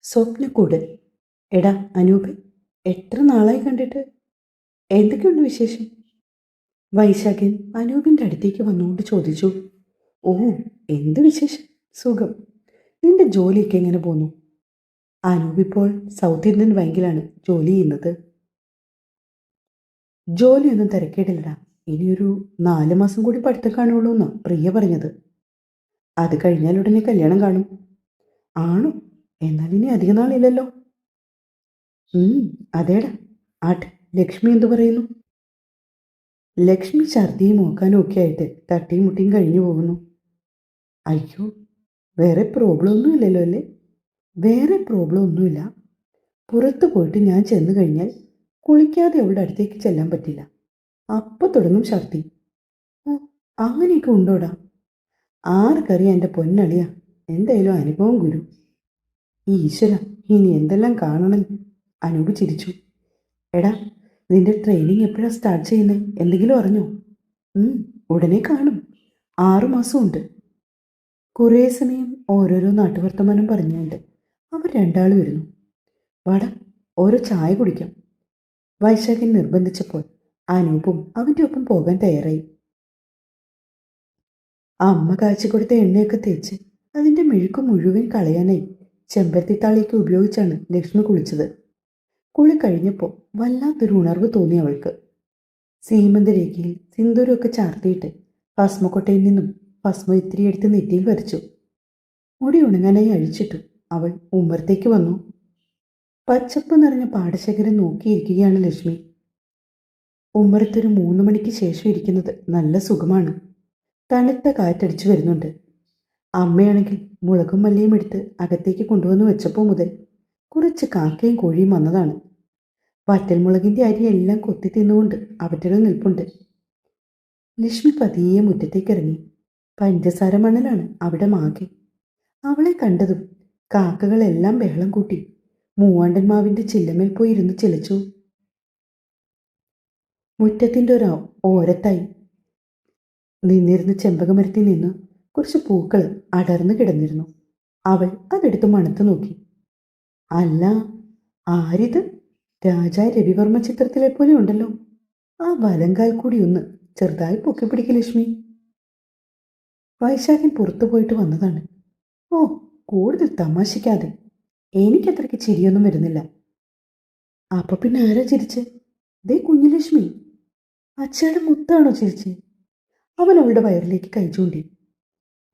സ്വപ്നക്കൂട്. എടാ അനൂപ്, എത്ര നാളായി കണ്ടിട്ട്? എന്തൊക്കെയുണ്ട് വിശേഷം? വൈശാഖൻ അനൂപിൻ്റെ അടുത്തേക്ക് വന്നുകൊണ്ട് ചോദിച്ചു. ഓ, എന്ത് വിശേഷം? സുഖം. നിന്റെ ജോലിയൊക്കെ എങ്ങനെ പോന്നു? അനൂപ് ഇപ്പോൾ സൗത്ത് ഇന്ത്യൻ ബാങ്കിലാണ് ജോലി ചെയ്യുന്നത്. ജോലിയൊന്നും തിരക്കേടില്ലടാ. ഇനിയൊരു 4 മാസം കൂടി പഠിത്തം കാണുള്ളൂ എന്നാ പ്രിയ പറഞ്ഞത്. അത് കഴിഞ്ഞാൽ ഉടനെ കല്യാണം കാണും. ആണോ? എന്നാൽ ഇനി അധിക നാളില്ലല്ലോ. അതേടാ. ആട്ടെ, ലക്ഷ്മി എന്തു പറയുന്നു? ലക്ഷ്മി ഛർദിയും ഓക്കാനും ഒക്കെ ആയിട്ട് തട്ടിയും മുട്ടിയും കഴിഞ്ഞു പോകുന്നു. അയ്യോ, വേറെ പ്രോബ്ലം ഒന്നുമില്ലല്ലോ അല്ലേ? വേറെ പ്രോബ്ലം ഒന്നുമില്ല. പുറത്ത് പോയിട്ട് ഞാൻ ചെന്ന് കഴിഞ്ഞാൽ കുളിക്കാതെ അവളുടെ അടുത്തേക്ക് ചെല്ലാൻ പറ്റില്ല. അപ്പം തുടങ്ങും ഛർദി. ഓ, അങ്ങനെയൊക്കെ ഉണ്ടോടാ? ആർക്കറിയാം എൻ്റെ പൊന്നളിയ. എന്തായാലും അനുഭവം ഗുരു. ഈശ്വര, ഇനി എന്തെല്ലാം കാണണം. അനൂപ് ചിരിച്ചു. എടാ, നിന്റെ ട്രെയിനിങ് എപ്പോഴാണ് സ്റ്റാർട്ട് ചെയ്യുന്നത്? എന്തെങ്കിലും അറിഞ്ഞോ? ഉടനെ കാണും. 6 മാസമുണ്ട്. കുറേ സമയം ഓരോരോ നാട്ടുവർത്തമാനം പറഞ്ഞുകൊണ്ട് അവർ രണ്ടാളും വരുന്നു. വട, ഓരോ ചായ കുടിക്കാം. വൈശാഖൻ നിർബന്ധിച്ചപ്പോൾ അനൂപും അവൻ്റെ ഒപ്പം പോകാൻ തയ്യാറായി. അമ്മ കാച്ചി കൊടുത്ത എണ്ണയൊക്കെ തേച്ച് അതിൻ്റെ മെഴുക്ക് മുഴുവൻ കളയാനായി ചെമ്പരത്തിത്താളിയൊക്കെ ഉപയോഗിച്ചാണ് ലക്ഷ്മി കുളിച്ചത്. കുളി കഴിഞ്ഞപ്പോൾ വല്ലാത്തൊരു ഉണർവ് തോന്നി അവൾക്ക്. സീമന്തരേഖയിൽ സിന്ദൂരമൊക്കെ ചാർത്തിയിട്ട് ഭസ്മക്കൊട്ടയിൽ നിന്നും ഭസ്മ ഇത്തിരി എടുത്ത് നെറ്റിയിൽ വരച്ചു. മുടി ഉണങ്ങാനായി അഴിച്ചിട്ടു അവൾ ഉമ്മറത്തേക്ക് വന്നു. പച്ചപ്പ് നിറഞ്ഞ പാടശേഖരം നോക്കിയിരിക്കുകയാണ് ലക്ഷ്മി. ഉമ്മറത്തൊരു 3 മണിക്ക് ശേഷം ഇരിക്കുന്നത് നല്ല സുഖമാണ്. തണുത്ത കാറ്റടിച്ചു വരുന്നുണ്ട്. അമ്മയാണെങ്കിൽ മുളകും മല്ലിയും എടുത്ത് അകത്തേക്ക് കൊണ്ടുവന്ന് വെച്ചപ്പോൾ മുതൽ കുറച്ച് കാക്കയും കോഴിയും വന്നതാണ്. വറ്റൽമുളകിൻ്റെ അരിയെല്ലാം കൊത്തി തിന്നുകൊണ്ട് അവറ്റകൾ നിൽപ്പുണ്ട്. ലക്ഷ്മി പതിയെ മുറ്റത്തേക്ക് ഇറങ്ങി. പഞ്ചസാര മണലാണ് അവിടെ മാകെ. അവളെ കണ്ടതും കാക്കകളെല്ലാം ബഹളം കൂട്ടി മൂവാണ്ടൻ മാവിൻ്റെ ചില്ലമേൽ പോയി ഇരുന്ന് ചിലച്ചു. മുറ്റത്തിൻ്റെ ഒരു ഓരത്തായി നിന്നിരുന്ന ചെമ്പകമരത്തിൽ നിന്ന് കുറച്ച് പൂക്കൾ അടർന്നു കിടന്നിരുന്നു. അവൾ അതെടുത്ത് മണത്ത് നോക്കി. അല്ല, ആരിത്? രാജാ രവിവർമ്മ ചിത്രത്തിലെ പോലെ ഉണ്ടല്ലോ. ആ വലങ്കാൽ കൂടി ഒന്ന് ചെറുതായി പൊക്കി പിടിക്കുക ലക്ഷ്മി. വൈശാഖൻ പുറത്തു പോയിട്ട് വന്നതാണ്. ഓ, കൂടുതൽ തമാശിക്കാതെ. എനിക്കത്രയ്ക്ക് ചിരിയൊന്നും വരുന്നില്ല. അപ്പൊ പിന്നെ ആരാ ചിരിച്ച്? ദേ കുഞ്ഞുലക്ഷ്മി. അച്ഛയുടെ മുത്താണോ ചിരിച്ച്? അവൻ അവളുടെ വയറിലേക്ക് കൈ ചൂണ്ടി.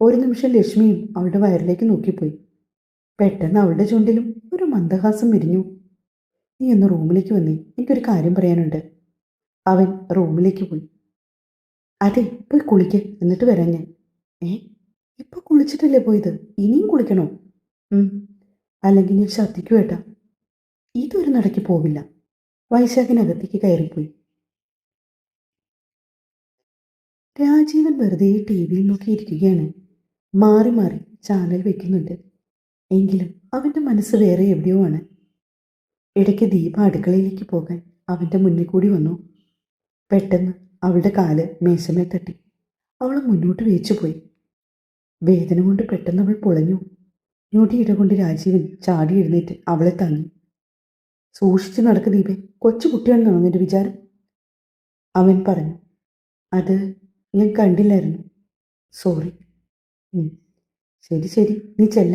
ഒരു നിമിഷം ലക്ഷ്മിയും അവളുടെ വയറിലേക്ക് നോക്കിപ്പോയി. പെട്ടെന്ന് അവളുടെ ചുണ്ടിലും ഒരു മന്ദഹാസം വിരിഞ്ഞു. നീ ഒന്ന് റൂമിലേക്ക് വന്നേ, എനിക്കൊരു കാര്യം പറയാനുണ്ട്. അവൻ റൂമിലേക്ക് പോയി. അതെ, പോയി കുളിക്ക്, എന്നിട്ട് വരാം ഞാൻ. ഇപ്പൊ കുളിച്ചിട്ടല്ലേ പോയത്? ഇനിയും കുളിക്കണോ? അല്ലെങ്കിൽ ഞാൻ ഛർദ്ദിക്കു ഏട്ടാ. ഇതൊരു നടക്ക് പോവില്ല. വൈശാഖിനകത്തേക്ക് കയറിപ്പോയി. രാജീവൻ വെറുതെ TV-യിൽ നോക്കിയിരിക്കുകയാണ്. മാറി മാറി ചാനൽ വെക്കുന്നുണ്ട്. എങ്കിലും അവൻ്റെ മനസ്സ് വേറെ എവിടെയോ ആണ്. ഇടയ്ക്ക് ദീപ അടുക്കളയിലേക്ക് പോകാൻ അവൻ്റെ മുന്നിൽ കൂടി വന്നു. പെട്ടെന്ന് അവളുടെ കാല് മേശമേൽ തട്ടി. അവൾ മുന്നോട്ട് വേച്ചുപോയി. വേദന കൊണ്ട് പെട്ടെന്ന് അവൾ പൊളഞ്ഞു. ഞൊടിയിട കൊണ്ട് രാജീവൻ ചാടി എഴുന്നേറ്റ് അവളെ താങ്ങി. സൂക്ഷിച്ച് നടക്ക് ദീപേ, കൊച്ചു കുട്ടിയാണെന്നാണോ നിന്റെ വിചാരം? അവൻ പറഞ്ഞു. അത് ഞാൻ കണ്ടില്ലായിരുന്നു. സോറി. ശരി ശരി, നീ ചെല്ല.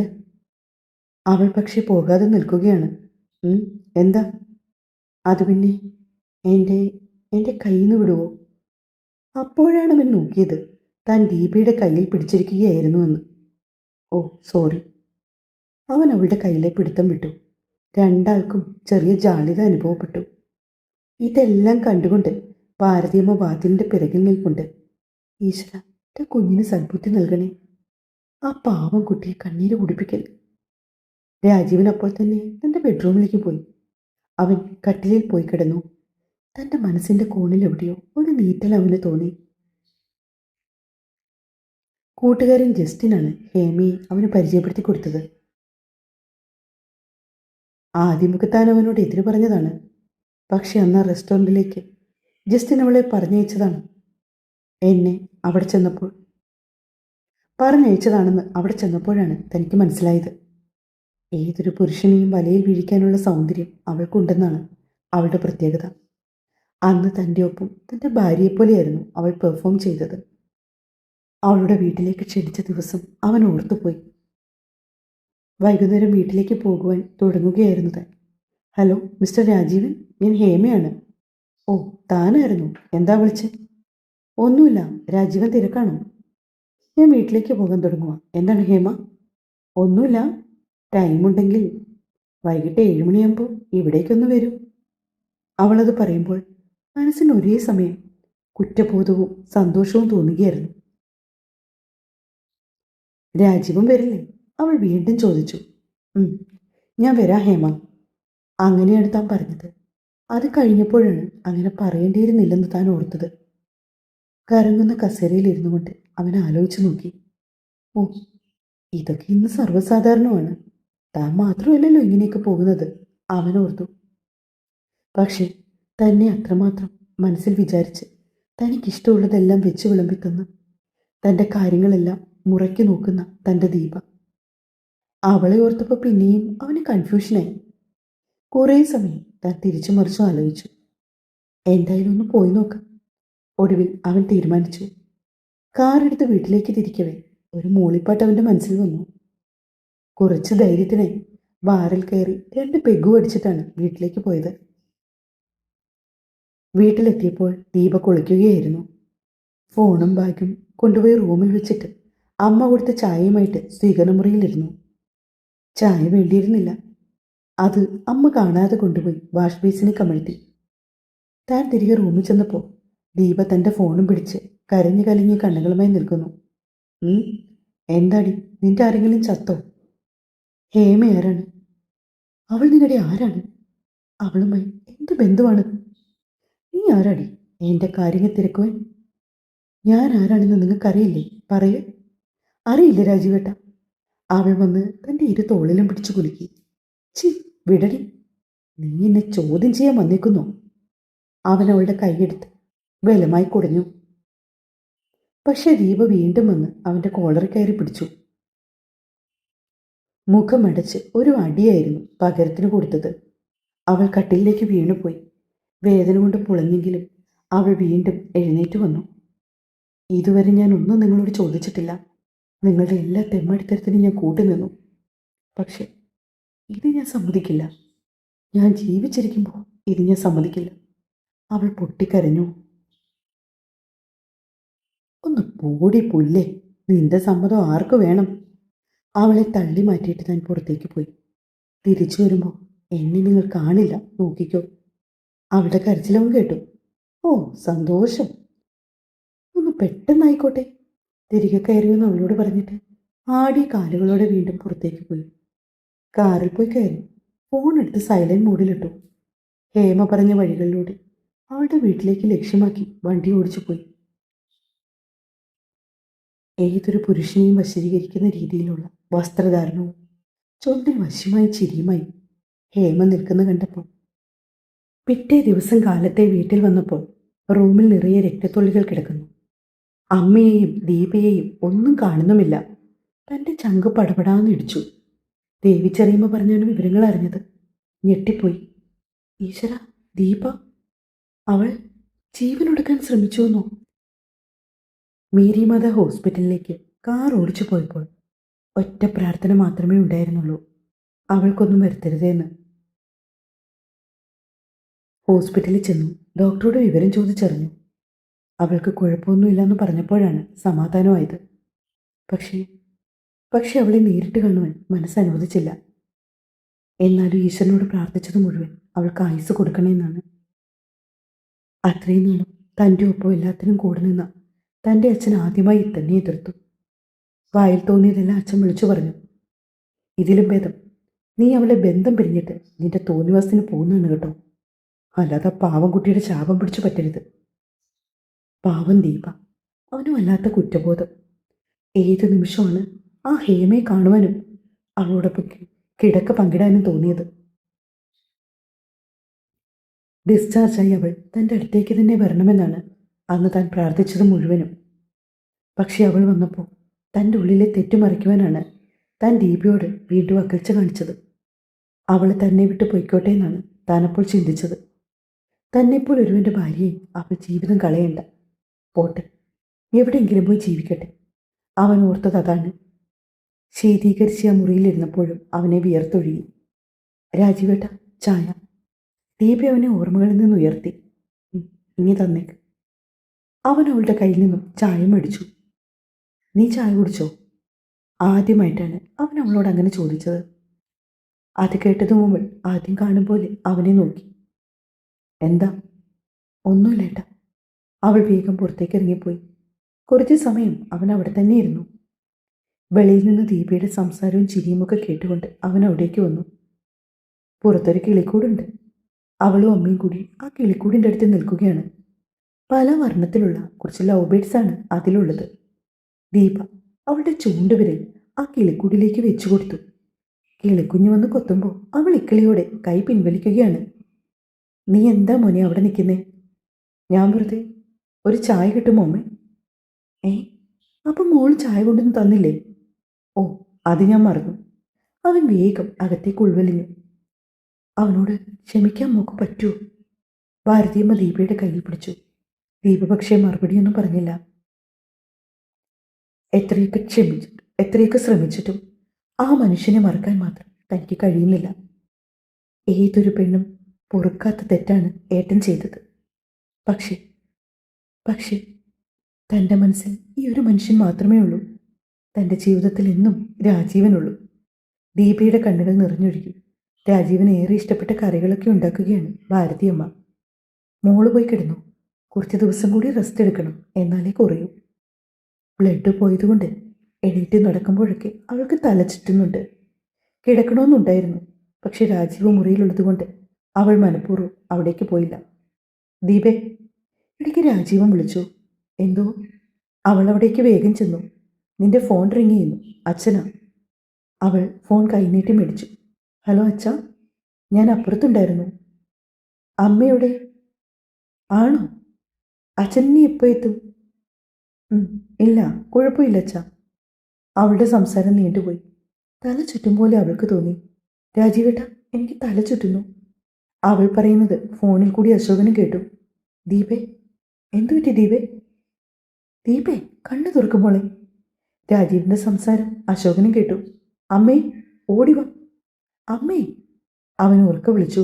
അവൾ പക്ഷെ പോകാതെ നിൽക്കുകയാണ്. എന്താ? അത് പിന്നെ എൻ്റെ എൻ്റെ കയ്യിൽ നിന്ന് വിടുവോ? അപ്പോഴാണ് അവൻ നോക്കിയത് താൻ ദീപയുടെ കയ്യിൽ പിടിച്ചിരിക്കുകയായിരുന്നുവെന്ന്. ഓ സോറി. അവൻ അവളുടെ കയ്യിലെ പിടുത്തം വിട്ടു. രണ്ടാൾക്കും ചെറിയ ജാള്യത അനുഭവപ്പെട്ടു. ഇതെല്ലാം കണ്ടുകൊണ്ട് ഭാരതിയമ്മ വാതിലിൻ്റെ പിറകിൽ നിൽപ്പുണ്ട്. ഈശ്വര, എൻ്റെ കുഞ്ഞിന് സദ്ബുദ്ധി നൽകണേ. ആ പാവം കുട്ടിയെ കണ്ണീര് കുടിപ്പിക്കൽ. രാജീവൻ അപ്പോൾ തന്നെ തൻ്റെ ബെഡ്റൂമിലേക്ക് പോയി. അവൻ കട്ടിലിൽ പോയി കിടന്നു. തൻ്റെ മനസ്സിൻ്റെ കോണിൽ എവിടെയോ ഒരു നീറ്റൽ അവന് തോന്നി. കൂട്ടുകാരൻ ജസ്റ്റിനാണ് ഹേമയെ അവന് പരിചയപ്പെടുത്തി കൊടുത്തത്. ആദ്യമൊക്കെ താൻ അവനോട് എതിര് പറഞ്ഞതാണ്. പക്ഷെ അന്ന് റെസ്റ്റോറൻറ്റിലേക്ക് ജസ്റ്റിൻ അവളെ പറഞ്ഞയച്ചതാണ്. എന്നെ അവിടെ ചെന്നപ്പോൾ പറഞ്ഞയച്ചതാണെന്ന് അവിടെ ചെന്നപ്പോഴാണ് തനിക്ക് മനസ്സിലായത്. ഏതൊരു പുരുഷനെയും വലയിൽ വീഴിക്കാനുള്ള സൗന്ദര്യം അവൾക്കുണ്ടെന്നാണ് അവളുടെ പ്രത്യേകത. അന്ന് തൻ്റെ ഒപ്പം തൻ്റെ ഭാര്യയെപ്പോലെയായിരുന്നു അവൾ പെർഫോം ചെയ്തത്. അവളുടെ വീട്ടിലേക്ക് ക്ഷണിച്ച ദിവസം അവൻ ഓർത്തുപോയി. വൈകുന്നേരം വീട്ടിലേക്ക് പോകുവാൻ തുടങ്ങുകയായിരുന്നു താൻ. ഹലോ മിസ്റ്റർ രാജീവൻ, ഞാൻ ഹേമയാണ്. ഓ, താനായിരുന്നു. എന്താ വിളിച്ചേ? ഒന്നുമില്ല, രാജീവൻ തിരക്കാണോ? ഞാൻ വീട്ടിലേക്ക് പോകാൻ തുടങ്ങുക. എന്താണ് ഹേമ? ഒന്നുമില്ല, ടൈമുണ്ടെങ്കിൽ വൈകിട്ട് 7 മണിയാകുമ്പോൾ ഇവിടേക്കൊന്ന് വരൂ. അവളത് പറയുമ്പോൾ മനസ്സിന് ഒരേ സമയം കുറ്റബോധവും സന്തോഷവും തോന്നുകയായിരുന്നു. രാജീവും വരില്ലേ? അവൾ വീണ്ടും ചോദിച്ചു. ഞാൻ വരാം ഹേമ. അങ്ങനെയാണ് താൻ പറഞ്ഞത്. അത് കഴിഞ്ഞപ്പോഴാണ് അങ്ങനെ പറയേണ്ടിയിരുന്നില്ലെന്ന് താൻ ഓർത്തത്. കറങ്ങുന്ന കസേരയിൽ ഇരുന്നു കൊണ്ട് അവൻ ആലോചിച്ചു നോക്കി. ഓ, ഇതൊക്കെ ഇന്ന് സർവ്വസാധാരണമാണ്. താൻ മാത്രമല്ലല്ലോ ഇങ്ങനെയൊക്കെ പോകുന്നത്, അവൻ ഓർത്തു. പക്ഷേ തന്നെ അത്രമാത്രം മനസ്സിൽ വിചാരിച്ച് തനിക്കിഷ്ടമുള്ളതെല്ലാം വെച്ച് വിളമ്പിത്തന്ന് തൻ്റെ കാര്യങ്ങളെല്ലാം മുറയ്ക്ക് നോക്കുന്ന തൻ്റെ ദീപ. അവളെ ഓർത്തപ്പോൾ പിന്നെയും അവന് കൺഫ്യൂഷനായി. കുറേ സമയം താൻ തിരിച്ചു മറിച്ചു ആലോചിച്ചു. എന്തായാലും ഒന്ന് പോയി നോക്കാം. ഒടുവിൽ അവൻ തീരുമാനിച്ചു. കാറെടുത്ത് വീട്ടിലേക്ക് തിരിക്കവേ ഒരു മൂളിപ്പാട്ട് അവൻ്റെ മനസ്സിൽ വന്നു. കുറച്ച് ധൈര്യത്തിനായി ബാറിൽ കയറി 2 പെഗ്ഗു അടിച്ചിട്ടാണ് വീട്ടിലേക്ക് പോയത്. വീട്ടിലെത്തിയപ്പോൾ ദീപ കുളിക്കുകയായിരുന്നു. ഫോണും ബാഗും കൊണ്ടുപോയി റൂമിൽ വെച്ചിട്ട് അമ്മ കൊടുത്ത ചായയുമായിട്ട് സ്വീകരണമുറിയിലിരുന്നു. ചായ വേണ്ടിയിരുന്നില്ല. അത് അമ്മ കാണാതെ കൊണ്ടുപോയി വാഷ് ബേസിനെ കമഴ്ത്തി. താൻ തിരികെ റൂമിൽ ചെന്നപ്പോൾ ദീപ തൻ്റെ ഫോണും പിടിച്ച് കരഞ്ഞു കലങ്ങിയ കണ്ണുകളുമായി നിൽക്കുന്നു. എന്താടി, നിന്റെ ആരെങ്കിലും ചത്തോ? ഹേമ ആരാണ്? അവൾ നിങ്ങളുടെ ആരാണ്? അവളുമായി എന്ത് ബന്ധുവാണ്? നീ ആരാടി എൻ്റെ കാര്യങ്ങൾ തിരക്കുവാൻ? ഞാൻ ആരാണെന്ന് നിങ്ങൾക്കറിയില്ലേ? പറയേ. അറിയില്ല രാജീവേട്ട. അവൾ വന്ന് തൻ്റെ ഇരു തോളിലും പിടിച്ചു കുലുക്കി. ചി, വിടടി. നീ എന്നെ ചോദ്യം ചെയ്യാൻ വന്നേക്കുന്നോ? അവൻ അവളുടെ കൈയെടുത്ത് ബലമായി കുടഞ്ഞു. പക്ഷെ ദീപ വീണ്ടും വന്ന് അവൻ്റെ കോളറിൽ കയറി പിടിച്ചു. മുഖമടച്ച് ഒരു അടിയായിരുന്നു പകരത്തിന് കൊടുത്തത്. അവൾ കട്ടിലേക്ക് വീണുപോയി. വേദന കൊണ്ട് പുളഞ്ഞെങ്കിലും അവൾ വീണ്ടും എഴുന്നേറ്റ് വന്നു. ഇതുവരെ ഞാൻ ഒന്നും നിങ്ങളോട് ചോദിച്ചിട്ടില്ല. നിങ്ങളുടെ എല്ലാ തെമ്മടിത്തരത്തിനും ഞാൻ കൂട്ടുനിന്നു. പക്ഷെ ഇത് ഞാൻ സമ്മതിക്കില്ല. ഞാൻ ജീവിച്ചിരിക്കുമ്പോൾ ഇത് ഞാൻ സമ്മതിക്കില്ല. അവൾ പൊട്ടിക്കരഞ്ഞു. ഒന്ന് പോടി പുല്ലേ, നിന്റെ സമ്മതം ആർക്ക് വേണം? അവളെ തള്ളി മാറ്റിയിട്ട് ഞാൻ പുറത്തേക്ക് പോയി. തിരിച്ചു വരുമ്പോൾ എന്നെ നിങ്ങൾ കാണില്ല, നോക്കിക്കോ. അവളുടെ കരച്ചിലവൻ കേട്ടു. ഓ, സന്തോഷം. ഒന്ന് പെട്ടെന്നായിക്കോട്ടെ. തിരികെ കയറിയെന്ന് അവളോട് പറഞ്ഞിട്ട് ആടി കാലുകളോടെ വീണ്ടും പുറത്തേക്ക് പോയി. കാറിൽ പോയി കയറി ഫോൺ എടുത്ത് സൈലന്റ് മോഡിലിട്ടു. ഹേമ പറഞ്ഞ വഴികളിലൂടെ അവളുടെ വീട്ടിലേക്ക് ലക്ഷ്യമാക്കി വണ്ടി ഓടിച്ചു പോയി. ഏതൊരു പുരുഷനെയും വശീകരിക്കുന്ന രീതിയിലുള്ള വസ്ത്രധാരണവും ചുണ്ടിൽ വശ്യമായ ചിരിയുമായി ഹേമ നിൽക്കുന്ന കണ്ടപ്പോൾ പിറ്റേ ദിവസം കാലത്തെ വീട്ടിൽ വന്നപ്പോൾ റൂമിൽ നിറയെ രക്തത്തുള്ളികൾ കിടക്കുന്നു. അമ്മയെയും ദീപയെയും ഒന്നും കാണുന്നുമില്ല. തൻ്റെ ചങ്ക് പടപടാന്നിടിച്ചു. ദേവിച്ചെറിയുമ്പ പറഞ്ഞാണ് വിവരങ്ങൾ അറിഞ്ഞത്. ഞെട്ടിപ്പോയി. ഈശ്വര, ദീപ, അവൾ ജീവനൊടുക്കാൻ ശ്രമിച്ചുവെന്നോ? മേരിമാത ഹോസ്പിറ്റലിലേക്ക് കാർ ഓടിച്ചു പോയപ്പോൾ ഒറ്റ പ്രാർത്ഥന മാത്രമേ ഉണ്ടായിരുന്നുള്ളൂ, അവൾക്കൊന്നും വരുത്തരുതെന്ന്. ഹോസ്പിറ്റലിൽ ചെന്നു ഡോക്ടറോട് വിവരം ചോദിച്ചറിഞ്ഞു. അവൾക്ക് കുഴപ്പമൊന്നുമില്ലെന്ന് പറഞ്ഞപ്പോഴാണ് സമാധാനമായത്. പക്ഷേ അവളെ നേരിട്ട് കാണുവാൻ മനസ്സനുവദിച്ചില്ല. എന്നാലും ഈശ്വരനോട് പ്രാർത്ഥിച്ചത് മുഴുവൻ അവൾക്ക് ആയുസ് കൊടുക്കണമെന്നാണ്. അത്രയും നാളും തൻ്റെ ഒപ്പം എല്ലാത്തിനും കൂടെ നിന്ന തൻ്റെ അച്ഛൻ ആദ്യമായി തന്നെ എതിർത്തു. വായിൽ തോന്നിയതെല്ലാം അച്ഛൻ വിളിച്ചു പറഞ്ഞു. ഇതിലും ഭേദം നീ അവളെ ബന്ധം പിരിഞ്ഞിട്ട് നിന്റെ തോന്നിവാസത്തിന് പോകുന്നതാണ് കേട്ടോ. അല്ലാതെ പാവം കുട്ടിയുടെ ശാപം പിടിച്ചു പറ്റരുത്. പാവം ദീപ, അവനും വല്ലാത്ത കുറ്റബോധം. ഏത് നിമിഷമാണ് ആ ഹേമയെ കാണുവാനും അവളോടൊപ്പം കിടക്ക പങ്കിടാനും തോന്നിയത്. ഡിസ്ചാർജായി അവൾ തൻ്റെ അടുത്തേക്ക് തന്നെ വരണമെന്നാണ് അന്ന് താൻ പ്രാർത്ഥിച്ചത് മുഴുവനും. പക്ഷെ അവൾ വന്നപ്പോൾ തൻ്റെ ഉള്ളിലെ തെറ്റുമറിക്കുവാനാണ് താൻ ദീപയോട് വീണ്ടും അകൽച്ച കാണിച്ചത്. അവൾ തന്നെ വിട്ട് പൊയ്ക്കോട്ടെ എന്നാണ് താനപ്പോൾ ചിന്തിച്ചത്. തന്നെപ്പോൾ ഒരുവൻ്റെ ഭാര്യയെ അവൾ ജീവിതം കളയണ്ട, പോട്ടെ, എവിടെയെങ്കിലും പോയി ജീവിക്കട്ടെ. അവൻ ഓർത്തത് അതാണ്. ശീതീകരിച്ച ആ മുറിയിലിരുന്നപ്പോഴും അവനെ വിയർത്തൊഴുകി. രാജീവേട്ട, ചായ. ദീപ അവനെ ഓർമ്മകളിൽ നിന്ന് ഉയർത്തി. ഇനി തന്നേക്ക്. അവൻ അവളുടെ കയ്യിൽ നിന്നും ചായ മേടിച്ചു. നീ ചായ കുടിച്ചോ? ആദ്യമായിട്ടാണ് അവൻ അവളോട് അങ്ങനെ ചോദിച്ചത്. അത് കേട്ടതും അവൾ ആദ്യം കാണും പോലെ അവനെ നോക്കി. എന്താ? ഒന്നുമില്ലേട്ട. അവൾ വേഗം പുറത്തേക്ക് ഇറങ്ങിപ്പോയി. കുറച്ച് സമയം അവൻ അവിടെ തന്നെയിരുന്നു. വെളിയിൽ നിന്ന് ദീപയുടെ സംസാരവും ചിരിയുമൊക്കെ കേട്ടുകൊണ്ട് അവൻ അവിടേക്ക് വന്നു. പുറത്തൊരു കിളിക്കൂടുണ്ട്. അവളും അമ്മയും കൂടി ആ കിളിക്കൂടിൻ്റെ അടുത്ത് നിൽക്കുകയാണ്. പല വർണ്ണത്തിലുള്ള കുറച്ച് ലവ് ബേഡ്സാണ് അതിലുള്ളത്. ദീപ അവളുടെ ചൂണ്ടുവിരൽ ആ കിളിക്കൂടിലേക്ക് വെച്ചു കൊടുത്തു. കിളിക്കുഞ്ഞു വന്ന് കൊത്തുമ്പോൾ അവൾ ഇക്കിളിയോടെ കൈ പിൻവലിക്കുകയാണ്. നീ എന്താ മോനെ അവിടെ നിൽക്കുന്നേ? ഞാൻ വെറുതെ ഒരു ചായ കിട്ടുമോ അമ്മേ? അപ്പം മോൾ ചായ കൊണ്ടൊന്നും തന്നില്ലേ? ഓ, അത് ഞാൻ മറന്നു. അവൻ വേഗം അകത്തേക്ക് ഉൾവലിഞ്ഞു. അവനോട് ക്ഷമിക്കാൻ മോക്ക് പറ്റുമോ? ഭാരതിയമ്മ ദീപയുടെ കയ്യിൽ പിടിച്ചു. ദീപ പക്ഷേ മറുപടിയൊന്നും പറഞ്ഞില്ല. എത്രയൊക്കെ ശ്രമിച്ചിട്ടും ആ മനുഷ്യനെ മറക്കാൻ മാത്രം തനിക്ക് കഴിയുന്നില്ല. ഏതൊരു പെണ്ണും പൊറുക്കാത്ത തെറ്റാണ് ഏട്ടൻ ചെയ്തത്. പക്ഷേ തൻ്റെ മനസ്സിൽ ഈ ഒരു മനുഷ്യൻ മാത്രമേ ഉള്ളൂ. തൻ്റെ ജീവിതത്തിൽ എന്നും രാജീവനുള്ളൂ. ദീപയുടെ കണ്ണുകൾ നിറഞ്ഞൊഴുകി. രാജീവന് ഏറെ ഇഷ്ടപ്പെട്ട കറികളൊക്കെ ഉണ്ടാക്കുകയാണ് ഭാരതിയമ്മ. മോള് പോയി കിടന്നു. കുറച്ച് ദിവസം കൂടി റെസ്റ്റ് എടുക്കണം, എന്നാലേ കുറയൂ. ബ്ലഡ് പോയതുകൊണ്ട് എണീറ്റ് നടക്കുമ്പോഴൊക്കെ അവൾക്ക് തല ചുറ്റുന്നുണ്ട്. കിടക്കണമെന്നുണ്ടായിരുന്നു, പക്ഷെ രാജീവ് മുറിയിലുള്ളത് കൊണ്ട് അവൾ മനഃപൂർവ്വം അവിടേക്ക് പോയില്ല. ദീപേ, ഇടയ്ക്ക് രാജീവൻ വിളിച്ചു. എന്തോ? അവൾ അവിടേക്ക് വേഗം ചെന്നു. നിന്റെ ഫോൺ റിങ് ചെയ്യുന്നു, അച്ഛനാ. അവൾ ഫോൺ കൈനീട്ടി മേടിച്ചു. ഹലോ അച്ഛാ, ഞാൻ അപ്പുറത്തുണ്ടായിരുന്നു. അമ്മയുടെ ആണോ? അച്ഛൻ നീ എപ്പോൾ എത്തും? ഇല്ല, കുഴപ്പമില്ല അച്ഛാ. അവളുടെ സംസാരം നീണ്ടുപോയി. തല ചുറ്റും പോലെ അവൾക്ക് തോന്നി. രാജീവേട്ട, എനിക്ക് തല ചുറ്റുന്നു. അവൾ പറയുന്നത് ഫോണിൽ കൂടി അശോകനും കേട്ടു. ദീപേ, എന്തു പറ്റി ദീപേ? ദീപേ, കണ്ണു തുറക്കുമ്പോളെ. രാജീവിൻ്റെ സംസാരം അശോകനും കേട്ടു. അമ്മേ, ഓടിവാ അമ്മേ. അവൻ ഉറക്കെ വിളിച്ചു.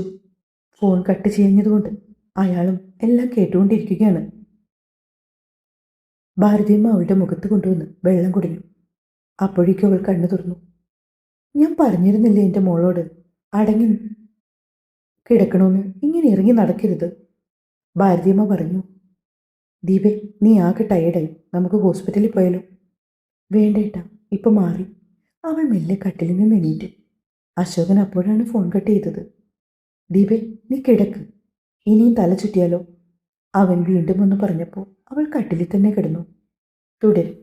ഫോൺ കട്ട് ചെയ്യുന്നതുകൊണ്ട് അയാളും എല്ലാം കേട്ടുകൊണ്ടിരിക്കുകയാണ്. ഭാരതിയമ്മ അവളുടെ മുഖത്ത് കൊണ്ടുവന്ന് വെള്ളം കുടിഞ്ഞു. അപ്പോഴേക്കും അവൾ കണ്ണു തുറന്നു. ഞാൻ പറഞ്ഞിരുന്നില്ലേ എൻ്റെ മോളോട് അടങ്ങി കിടക്കണമെന്ന്, ഇങ്ങനെ ഇറങ്ങി നടക്കരുത്, ഭാരതിയമ്മ പറഞ്ഞു. ദീപേ, നീ ആകെ ടയേർഡായി, നമുക്ക് ഹോസ്പിറ്റലിൽ പോയാലോ? വേണ്ടേട്ടാ, ഇപ്പം മാറി. അവൾ മെല്ലെ കട്ടിലിൽ നിന്ന് എണീറ്റു. അശോകൻ അപ്പോഴാണ് ഫോൺ കട്ട് ചെയ്തത്. ദീപേ, നീ കിടക്ക്, ഇനിയും തല ചുറ്റിയാലോ? അവൻ വീണ്ടും ഒന്ന് പറഞ്ഞപ്പോൾ അവൾ കട്ടിലിൽ തന്നെ കിടന്നു. തുടരും.